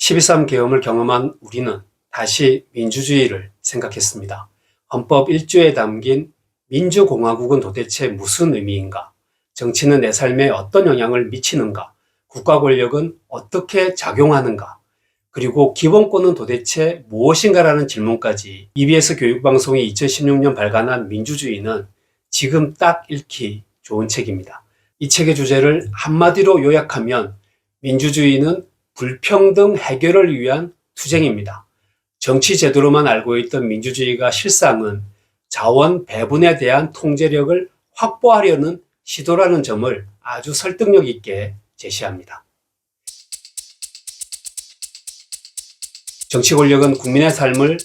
12.3 계엄을 경험한 우리는 다시 민주주의를 생각했습니다. 헌법 1조에 담긴 민주공화국은 도대체 무슨 의미인가? 정치는 내 삶에 어떤 영향을 미치는가? 국가 권력은 어떻게 작용하는가? 그리고 기본권은 도대체 무엇인가라는 질문까지 EBS 교육방송이 2016년 발간한 민주주의는 지금 딱 읽기 좋은 책입니다. 이 책의 주제를 한마디로 요약하면 민주주의는 불평등 해결을 위한 투쟁입니다. 정치 제도로만 알고 있던 민주주의가 실상은 자원 배분에 대한 통제력을 확보하려는 시도라는 점을 아주 설득력 있게 제시합니다. 정치 권력은 국민의 삶을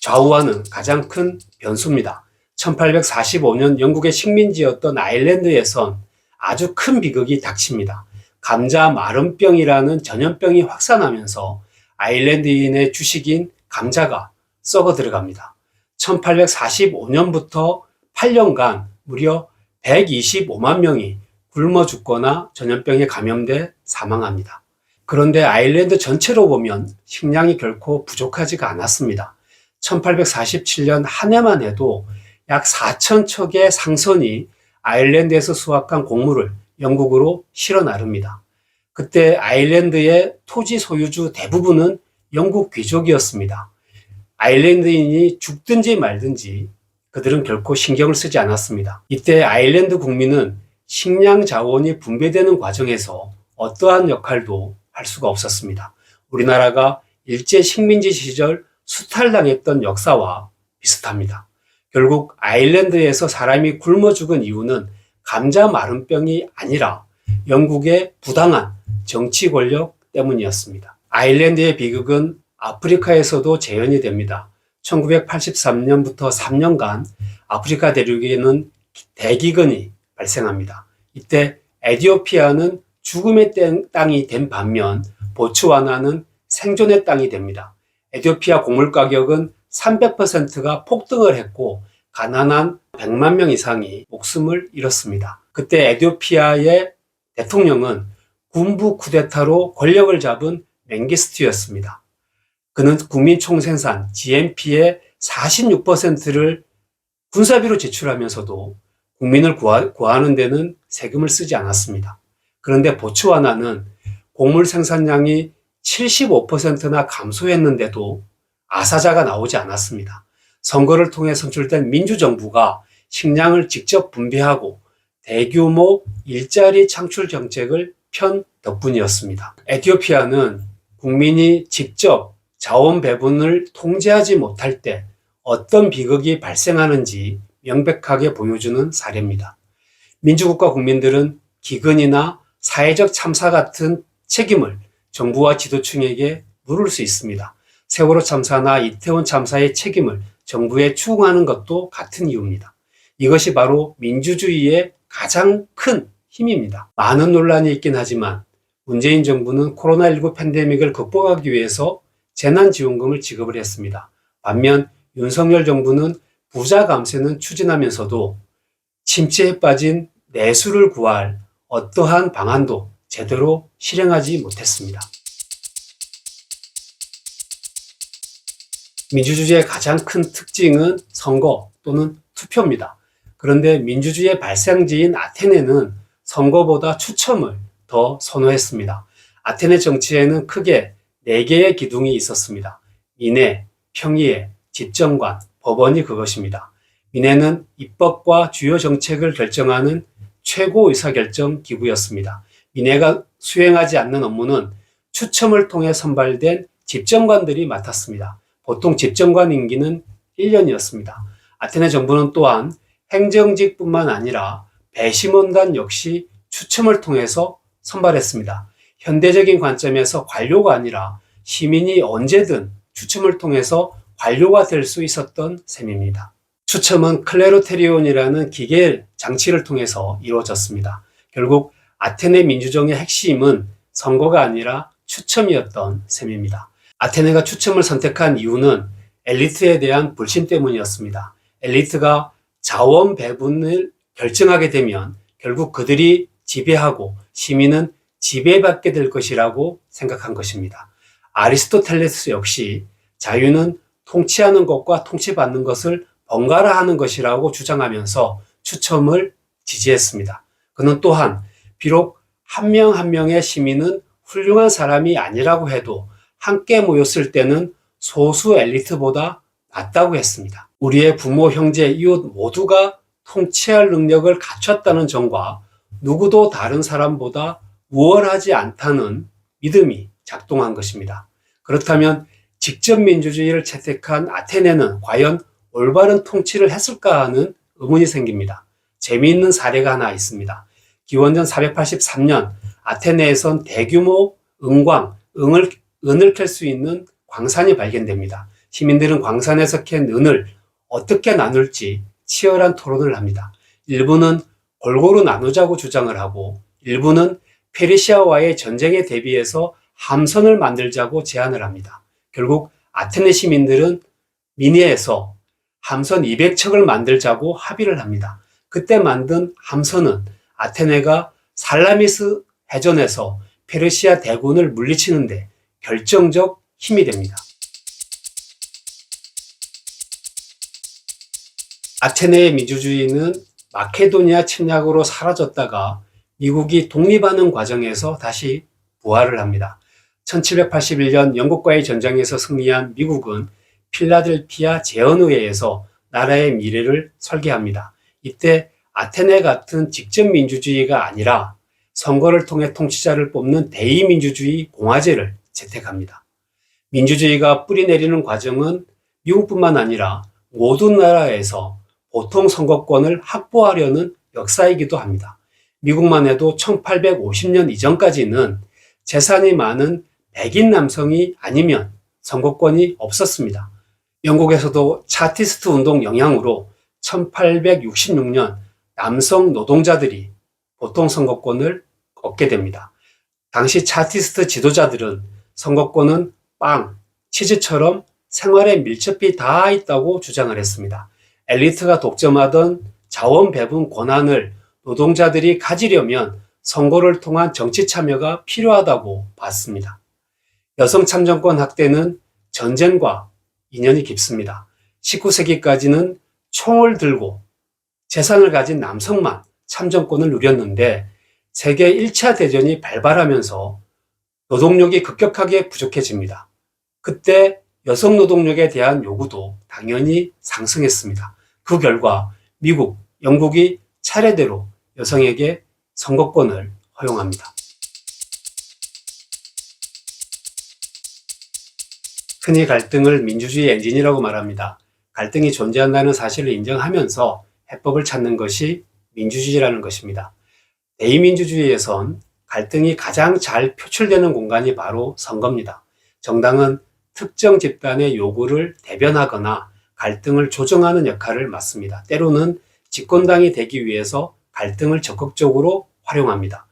좌우하는 가장 큰 변수입니다. 1845년 영국의 식민지였던 아일랜드에선 아주 큰 비극이 닥칩니다. 감자 마름병이라는 전염병이 확산하면서 아일랜드인의 주식인 감자가 썩어 들어갑니다. 1845년부터 8년간 무려 125만 명이 굶어 죽거나 전염병에 감염돼 사망합니다. 그런데 아일랜드 전체로 보면 식량이 결코 부족하지가 않았습니다. 1847년 한 해만 해도 약 4,000척의 상선이 아일랜드에서 수확한 곡물을 영국으로 실어 나릅니다. 그때 아일랜드의 토지 소유주 대부분은 영국 귀족이었습니다. 아일랜드인이 죽든지 말든지 그들은 결코 신경을 쓰지 않았습니다. 이때 아일랜드 국민은 식량 자원이 분배되는 과정에서 어떠한 역할도 할 수가 없었습니다. 우리나라가 일제 식민지 시절 수탈당했던 역사와 비슷합니다. 결국 아일랜드에서 사람이 굶어 죽은 이유는 감자 마름병이 아니라 영국의 부당한 정치 권력 때문이었습니다. 아일랜드의 비극은 아프리카에서도 재현이 됩니다. 1983년부터 3년간 아프리카 대륙에는 대기근이 발생합니다. 이때 에티오피아는 죽음의 땅이 된 반면 보츠와나는 생존의 땅이 됩니다. 에티오피아 곡물 가격은 300%가 폭등을 했고 가난한 100만 명 이상이 목숨을 잃었습니다. 그때 에티오피아의 대통령은 군부 쿠데타로 권력을 잡은 맹기스투였습니다. 그는 국민 총생산 GNP의 46%를 군사비로 지출하면서도 국민을 구하는 데는 세금을 쓰지 않았습니다. 그런데 보츠와나는 곡물 생산량이 75%나 감소했는데도 아사자가 나오지 않았습니다. 선거를 통해 선출된 민주정부가 식량을 직접 분배하고 대규모 일자리 창출 정책을 편 덕분이었습니다. 에티오피아는 국민이 직접 자원 배분을 통제하지 못할 때 어떤 비극이 발생하는지 명백하게 보여주는 사례입니다. 민주국가 국민들은 기근이나 사회적 참사 같은 책임을 정부와 지도층에게 물을 수 있습니다. 세월호 참사나 이태원 참사의 책임을 정부에 추궁하는 것도 같은 이유입니다. 이것이 바로 민주주의의 가장 큰 힘입니다. 많은 논란이 있긴 하지만 문재인 정부는 코로나19 팬데믹을 극복하기 위해서 재난지원금을 지급을 했습니다. 반면 윤석열 정부는 부자 감세는 추진하면서도 침체에 빠진 내수를 구할 어떠한 방안도 제대로 실행하지 못했습니다. 민주주의의 가장 큰 특징은 선거 또는 투표입니다. 그런데 민주주의의 발생지인 아테네는 선거보다 추첨을 더 선호했습니다. 아테네 정치에는 크게 4개의 기둥이 있었습니다. 민회, 평의회, 집정관, 법원이 그것입니다. 민회는 입법과 주요 정책을 결정하는 최고 의사결정 기구였습니다. 민회가 수행하지 않는 업무는 추첨을 통해 선발된 집정관들이 맡았습니다. 보통 집정관 임기는 1년이었습니다. 아테네 정부는 또한 행정직뿐만 아니라 배심원단 역시 추첨을 통해서 선발했습니다. 현대적인 관점에서 관료가 아니라 시민이 언제든 추첨을 통해서 관료가 될 수 있었던 셈입니다. 추첨은 클레로테리온이라는 기계 장치를 통해서 이루어졌습니다. 결국 아테네 민주정의 핵심은 선거가 아니라 추첨이었던 셈입니다. 아테네가 추첨을 선택한 이유는 엘리트에 대한 불신 때문이었습니다. 엘리트가 자원 배분을 결정하게 되면 결국 그들이 지배하고 시민은 지배받게 될 것이라고 생각한 것입니다. 아리스토텔레스 역시 자유는 통치하는 것과 통치받는 것을 번갈아 하는 것이라고 주장하면서 추첨을 지지했습니다. 그는 또한 비록 한 명 한 명의 시민은 훌륭한 사람이 아니라고 해도 함께 모였을 때는 소수 엘리트보다 낫다고 했습니다. 우리의 부모, 형제, 이웃 모두가 통치할 능력을 갖췄다는 점과 누구도 다른 사람보다 우월하지 않다는 믿음이 작동한 것입니다. 그렇다면 직접 민주주의를 채택한 아테네는 과연 올바른 통치를 했을까 하는 의문이 생깁니다. 재미있는 사례가 하나 있습니다. 기원전 483년 아테네에선 대규모 은을 캘 수 있는 광산이 발견됩니다. 시민들은 광산에서 캔 은을 어떻게 나눌지 치열한 토론을 합니다. 일부는 골고루 나누자고 주장을 하고 일부는 페르시아와의 전쟁에 대비해서 함선을 만들자고 제안을 합니다. 결국 아테네 시민들은 미네에서 함선 200척을 만들자고 합의를 합니다. 그때 만든 함선은 아테네가 살라미스 해전에서 페르시아 대군을 물리치는데 결정적 힘이 됩니다. 아테네의 민주주의는 마케도니아 침략으로 사라졌다가 미국이 독립하는 과정에서 다시 부활을 합니다. 1781년 영국과의 전쟁에서 승리한 미국은 필라델피아 제헌의회에서 나라의 미래를 설계합니다. 이때 아테네 같은 직접 민주주의가 아니라 선거를 통해 통치자를 뽑는 대의민주주의 공화제를 채택합니다. 민주주의가 뿌리내리는 과정은 미국뿐만 아니라 모든 나라에서 보통 선거권을 확보하려는 역사이기도 합니다. 미국만 해도 1850년 이전까지는 재산이 많은 백인 남성이 아니면 선거권이 없었습니다. 영국에서도 차티스트 운동 영향으로 1866년 남성 노동자들이 보통 선거권을 얻게 됩니다. 당시 차티스트 지도자들은 선거권은 빵, 치즈처럼 생활에 밀접히 닿아 있다고 주장을 했습니다. 엘리트가 독점하던 자원 배분 권한을 노동자들이 가지려면 선거를 통한 정치 참여가 필요하다고 봤습니다. 여성 참정권 확대는 전쟁과 인연이 깊습니다. 19세기까지는 총을 들고 재산을 가진 남성만 참정권을 누렸는데 세계 1차 대전이 발발하면서 노동력이 급격하게 부족해집니다. 그때 여성 노동력에 대한 요구도 당연히 상승했습니다. 그 결과 미국, 영국이 차례대로 여성에게 선거권을 허용합니다. 흔히 갈등을 민주주의 엔진이라고 말합니다. 갈등이 존재한다는 사실을 인정하면서 해법을 찾는 것이 민주주의라는 것입니다. 대의민주주의에선 갈등이 가장 잘 표출되는 공간이 바로 선거입니다. 정당은 특정 집단의 요구를 대변하거나 갈등을 조정하는 역할을 맡습니다. 때로는 집권당이 되기 위해서 갈등을 적극적으로 활용합니다.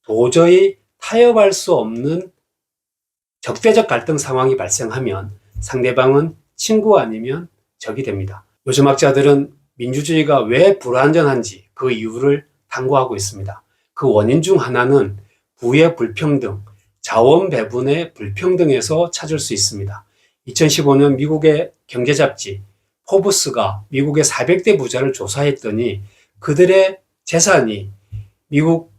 도저히 타협할 수 없는 적대적 갈등 상황이 발생하면 상대방은 친구 아니면 적이 됩니다. 요즘 학자들은 민주주의가 왜 불완전한지 그 이유를 탐구하고 있습니다. 그 원인 중 하나는 부의 불평등, 자원 배분의 불평등에서 찾을 수 있습니다. 2015년 미국의 경제잡지 포브스가 미국의 400대 부자를 조사했더니 그들의 재산이 미국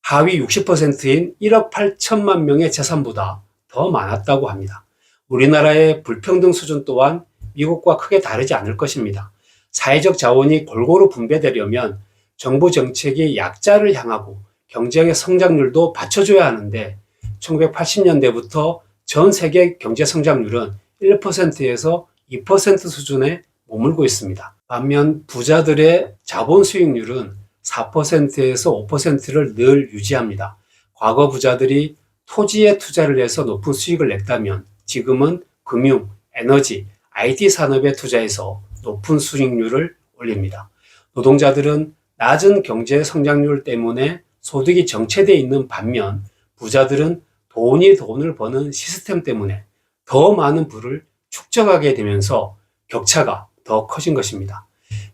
하위 60%인 1억 8천만 명의 재산보다 더 많았다고 합니다. 우리나라의 불평등 수준 또한 미국과 크게 다르지 않을 것입니다. 사회적 자원이 골고루 분배되려면 정부 정책이 약자를 향하고 경제의 성장률도 받쳐줘야 하는데 1980년대부터 전 세계 경제 성장률은 1%에서 2% 수준에 머물고 있습니다. 반면 부자들의 자본 수익률은 4%에서 5%를 늘 유지합니다. 과거 부자들이 토지에 투자를 해서 높은 수익을 냈다면 지금은 금융, 에너지, IT 산업에 투자해서 높은 수익률을 올립니다. 노동자들은 낮은 경제 성장률 때문에 소득이 정체되어 있는 반면 부자들은 돈을 버는 시스템 때문에 더 많은 부를 축적하게 되면서 격차가 더 커진 것입니다.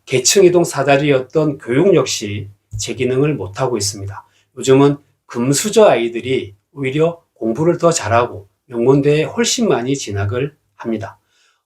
계층이동 사다리였던 교육 역시 제 기능을 못하고 있습니다. 요즘은 금수저 아이들이 오히려 공부를 더 잘하고 명문대에 훨씬 많이 진학을 합니다.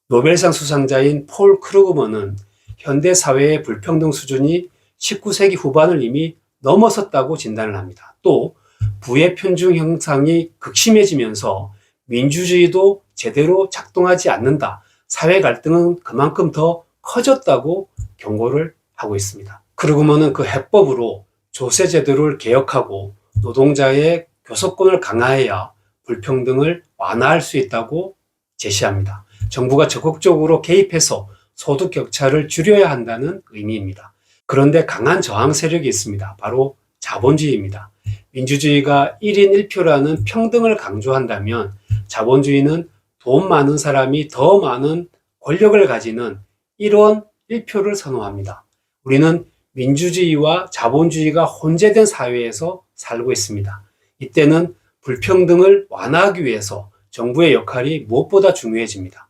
노벨상 수상자인 폴 크루그먼은 현대 사회의 불평등 수준이 19세기 후반을 이미 넘어섰다고 진단을 합니다. 또 부의 편중 형상이 극심해지면서 민주주의도 제대로 작동하지 않는다. 사회 갈등은 그만큼 더 커졌다고 경고를 하고 있습니다. 크루그먼은 그 해법으로 조세제도를 개혁하고 노동자의 교섭권을 강화해야 불평등을 완화할 수 있다고 제시합니다. 정부가 적극적으로 개입해서 소득 격차를 줄여야 한다는 의미입니다. 그런데 강한 저항 세력이 있습니다. 바로 자본주의입니다. 민주주의가 1인 1표라는 평등을 강조한다면 자본주의는 돈 많은 사람이 더 많은 권력을 가지는 1원 1표를 선호합니다. 우리는 민주주의와 자본주의가 혼재된 사회에서 살고 있습니다. 이때는 불평등을 완화하기 위해서 정부의 역할이 무엇보다 중요해집니다.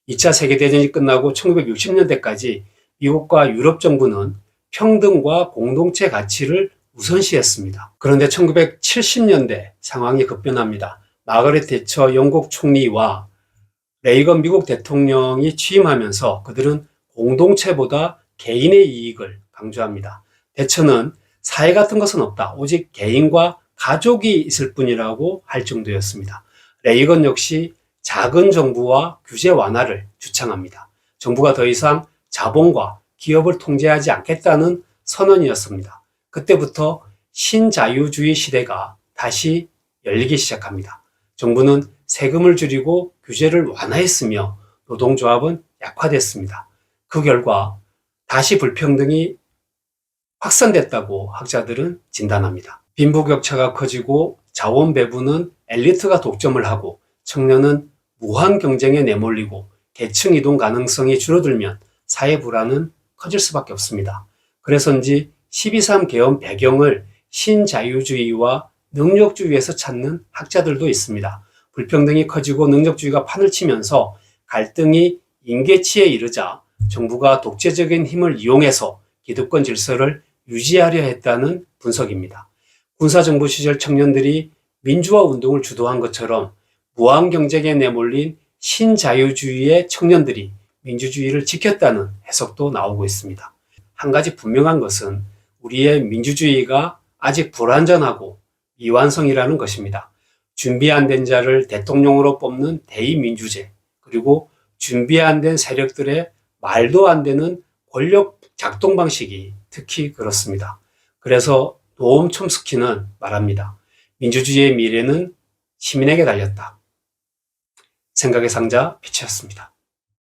2차 세계대전이 끝나고 1960년대까지 미국과 유럽 정부는 평등과 공동체 가치를 우선시했습니다. 그런데 1970년대 상황이 급변합니다. 마거렛 대처 영국 총리와 레이건 미국 대통령이 취임하면서 그들은 공동체보다 개인의 이익을 강조합니다. 대처는 사회 같은 것은 없다. 오직 개인과 가족이 있을 뿐이라고 할 정도였습니다. 레이건 역시 작은 정부와 규제 완화를 주창합니다. 정부가 더 이상 자본과 기업을 통제하지 않겠다는 선언이었습니다. 그때부터 신자유주의 시대가 다시 열리기 시작합니다. 정부는 세금을 줄이고 규제를 완화했으며 노동조합은 약화됐습니다. 그 결과 다시 불평등이 확산됐다고 학자들은 진단합니다. 빈부격차가 커지고 자원 배분은 엘리트가 독점을 하고 청년은 무한 경쟁에 내몰리고 계층 이동 가능성이 줄어들면 사회 불안은 커질 수밖에 없습니다. 그래서인지 12.3 개헌 배경을 신자유주의와 능력주의에서 찾는 학자들도 있습니다. 불평등이 커지고 능력주의가 판을 치면서 갈등이 임계치에 이르자 정부가 독재적인 힘을 이용해서 기득권 질서를 유지하려 했다는 분석입니다. 군사정부 시절 청년들이 민주화 운동을 주도한 것처럼 무한 경쟁에 내몰린 신자유주의의 청년들이 민주주의를 지켰다는 해석도 나오고 있습니다. 한 가지 분명한 것은 우리의 민주주의가 아직 불완전하고 미완성이라는 것입니다. 준비 안 된 자를 대통령으로 뽑는 대의민주제, 그리고 준비 안 된 세력들의 말도 안 되는 권력 작동 방식이 특히 그렇습니다. 그래서 노엄 촘스키는 말합니다. 민주주의의 미래는 시민에게 달렸다. 생각의 상자 피치였습니다.